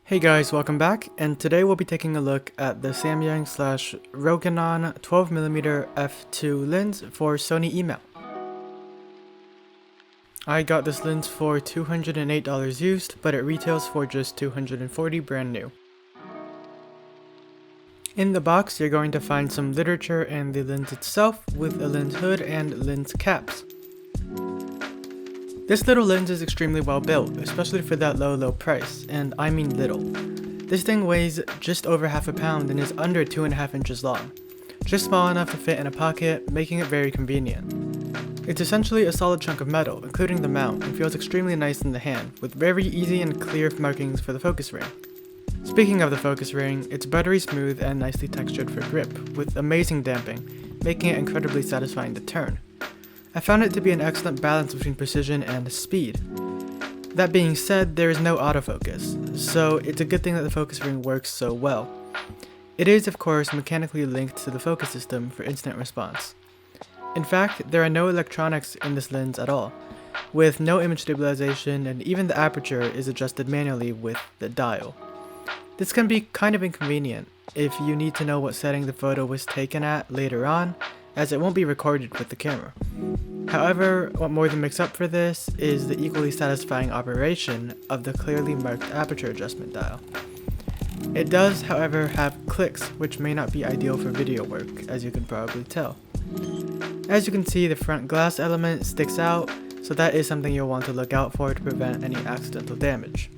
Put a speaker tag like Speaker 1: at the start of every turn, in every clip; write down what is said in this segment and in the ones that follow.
Speaker 1: Hey guys, welcome back, and today we'll be taking a look at the Samyang / Rokinon 12mm f2 lens for Sony email. I got this lens for $208 used, but it retails for just $240 brand new. In the box, you're going to find some literature and the lens itself with a lens hood and lens caps. This little lens is extremely well built, especially for that low price, and I mean little. This thing weighs just over half a pound and is under 2.5 inches long, just small enough to fit in a pocket, making it very convenient. It's essentially a solid chunk of metal, including the mount, and feels extremely nice in the hand, with very easy and clear markings for the focus ring. Speaking of the focus ring, it's buttery smooth and nicely textured for grip, with amazing damping, making it incredibly satisfying to turn. I found it to be an excellent balance between precision and speed. That being said, there is no autofocus, so it's a good thing that the focus ring works so well. It is, of course, mechanically linked to the focus system for instant response. In fact, there are no electronics in this lens at all, with no image stabilization, and even the aperture is adjusted manually with the dial. This can be kind of inconvenient if you need to know what setting the photo was taken at later on, as it won't be recorded with the camera. However, what more than makes up for this is the equally satisfying operation of the clearly marked aperture adjustment dial. It does, however, have clicks, which may not be ideal for video work, as you can probably tell. As you can see, the front glass element sticks out, so that is something you'll want to look out for to prevent any accidental damage.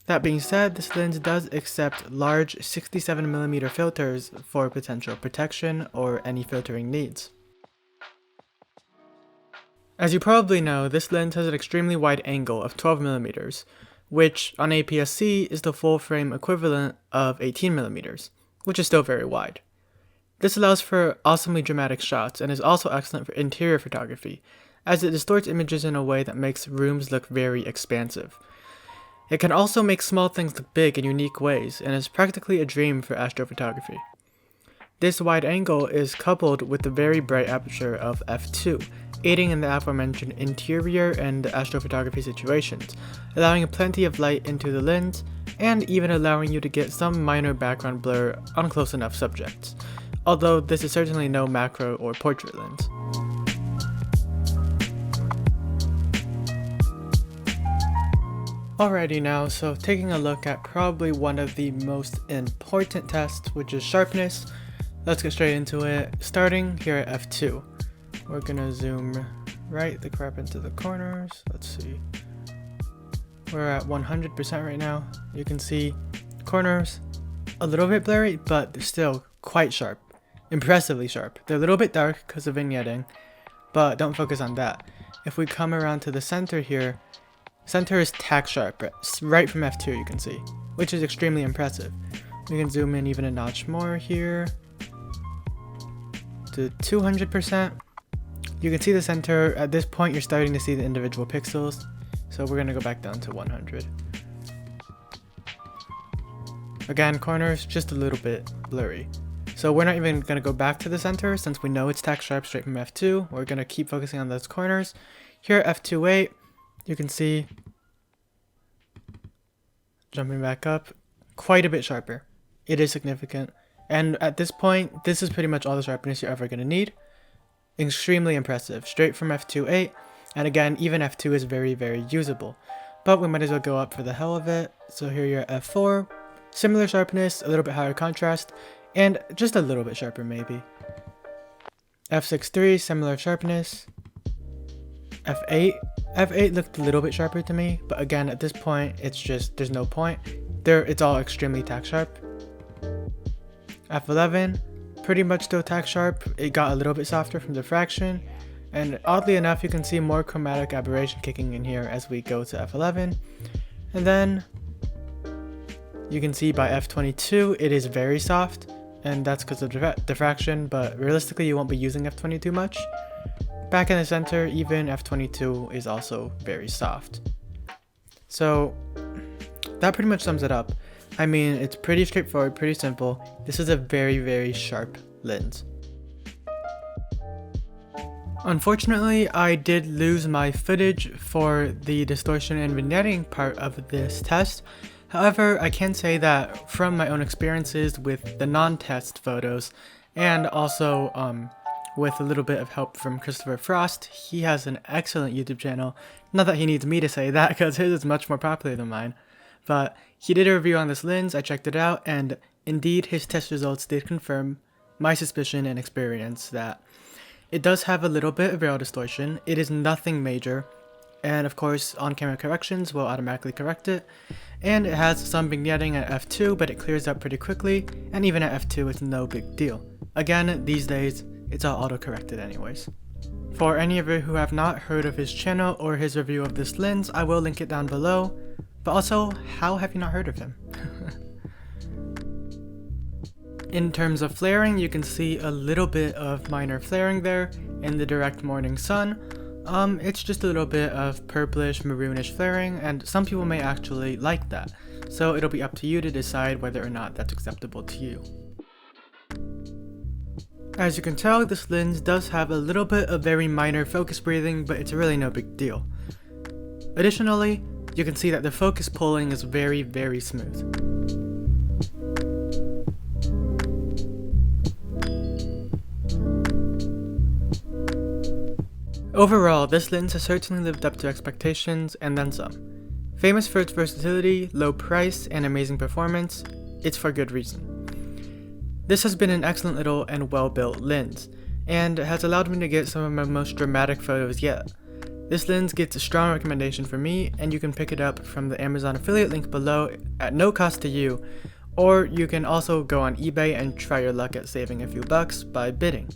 Speaker 1: That being said, this lens does accept large 67mm filters for potential protection or any filtering needs. As you probably know, this lens has an extremely wide angle of 12mm, which on APS-C is the full frame equivalent of 18mm, which is still very wide. This allows for awesomely dramatic shots and is also excellent for interior photography, as it distorts images in a way that makes rooms look very expansive. It can also make small things look big in unique ways, and is practically a dream for astrophotography. This wide angle is coupled with the very bright aperture of f2, aiding in the aforementioned interior and astrophotography situations, allowing plenty of light into the lens, and even allowing you to get some minor background blur on close enough subjects, although this is certainly no macro or portrait lens. Alrighty now, so taking a look at probably one of the most important tests, which is sharpness. Let's get straight into it, starting here at f2. We're gonna zoom right the crap into the corners. Let's see. We're at 100% right now. You can see corners a little bit blurry, but they're still quite sharp. Impressively sharp. They're a little bit dark because of vignetting, but don't focus on that. If we come around to the center here, center is tack sharp, right from f2 you can see, which is extremely impressive. We can zoom in even a notch more here to 200%. You can see the center. At this point you're starting to see the individual pixels, so we're going to go back down to 100. Again, corners just a little bit blurry. So we're not even going to go back to the center since we know it's tack sharp straight from f2. We're going to keep focusing on those corners. Here at f2.8, you can see, jumping back up, quite a bit sharper. It is significant. And at this point, this is pretty much all the sharpness you're ever going to need. Extremely impressive, straight from f2.8, and again, even f2 is very usable. But we might as well go up for the hell of it. So here you're at f4, similar sharpness, a little bit higher contrast, and just a little bit sharper maybe. f6.3, similar sharpness. f8 looked a little bit sharper to me, but again, at this point, it's just, there's no point. It's all extremely tack sharp. f11, pretty much still tack sharp. It got a little bit softer from diffraction, and oddly enough you can see more chromatic aberration kicking in here as we go to f11. And then you can see by f22 it is very soft, and that's because of diffraction, but realistically you won't be using f22 much. Back in the center, even f22 is also very soft. So that pretty much sums it up. I mean, it's pretty straightforward, pretty simple. This is a very sharp lens. Unfortunately, I did lose my footage for the distortion and vignetting part of this test. However, I can say that from my own experiences with the non-test photos, and also with a little bit of help from Christopher Frost, he has an excellent YouTube channel. Not that he needs me to say that, because his is much more popular than mine. But he did a review on this lens, I checked it out, and indeed his test results did confirm my suspicion and experience that it does have a little bit of rail distortion. It is nothing major, and of course on-camera corrections will automatically correct it, and it has some vignetting at f2, but it clears up pretty quickly, and even at f2 it's no big deal. Again, these days it's all auto-corrected anyways. For any of you who have not heard of his channel or his review of this lens, I will link it down below, but also, how have you not heard of him? In terms of flaring, you can see a little bit of minor flaring there in the direct morning sun. It's just a little bit of purplish, maroonish flaring, and some people may actually like that. So it'll be up to you to decide whether or not that's acceptable to you. As you can tell, this lens does have a little bit of very minor focus breathing, but it's really no big deal. Additionally, you can see that the focus pulling is very, very smooth. Overall, this lens has certainly lived up to expectations and then some. Famous for its versatility, low price, and amazing performance, it's for good reason. This has been an excellent little and well-built lens, and has allowed me to get some of my most dramatic photos yet. This lens gets a strong recommendation from me, and you can pick it up from the Amazon affiliate link below at no cost to you, or you can also go on eBay and try your luck at saving a few bucks by bidding.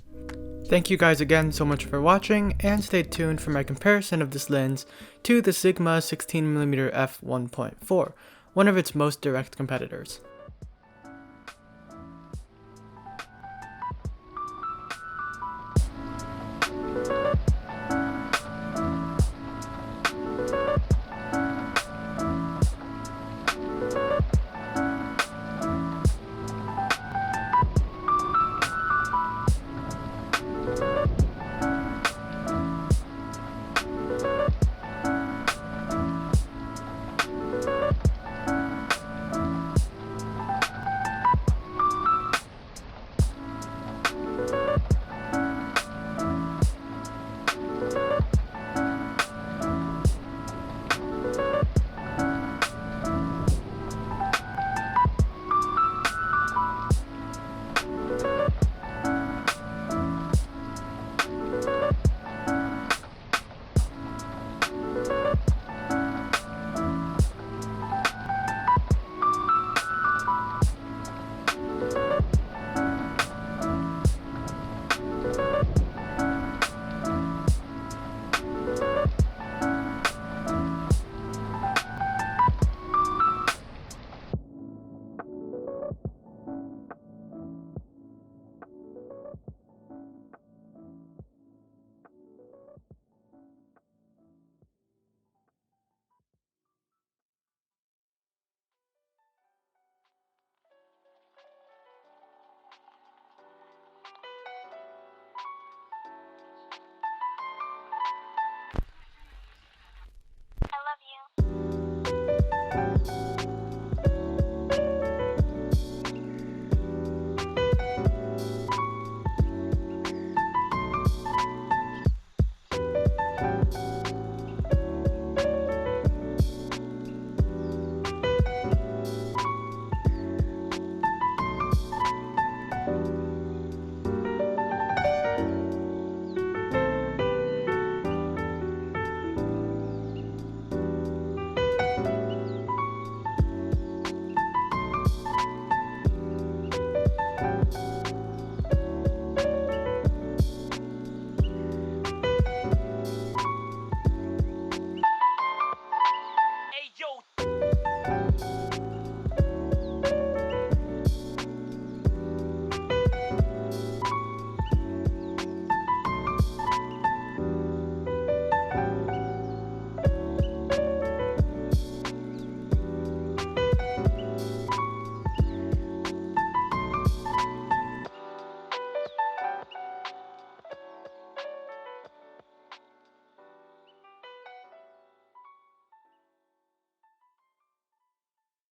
Speaker 1: Thank you guys again so much for watching, and stay tuned for my comparison of this lens to the Sigma 16mm f1.4, one of its most direct competitors.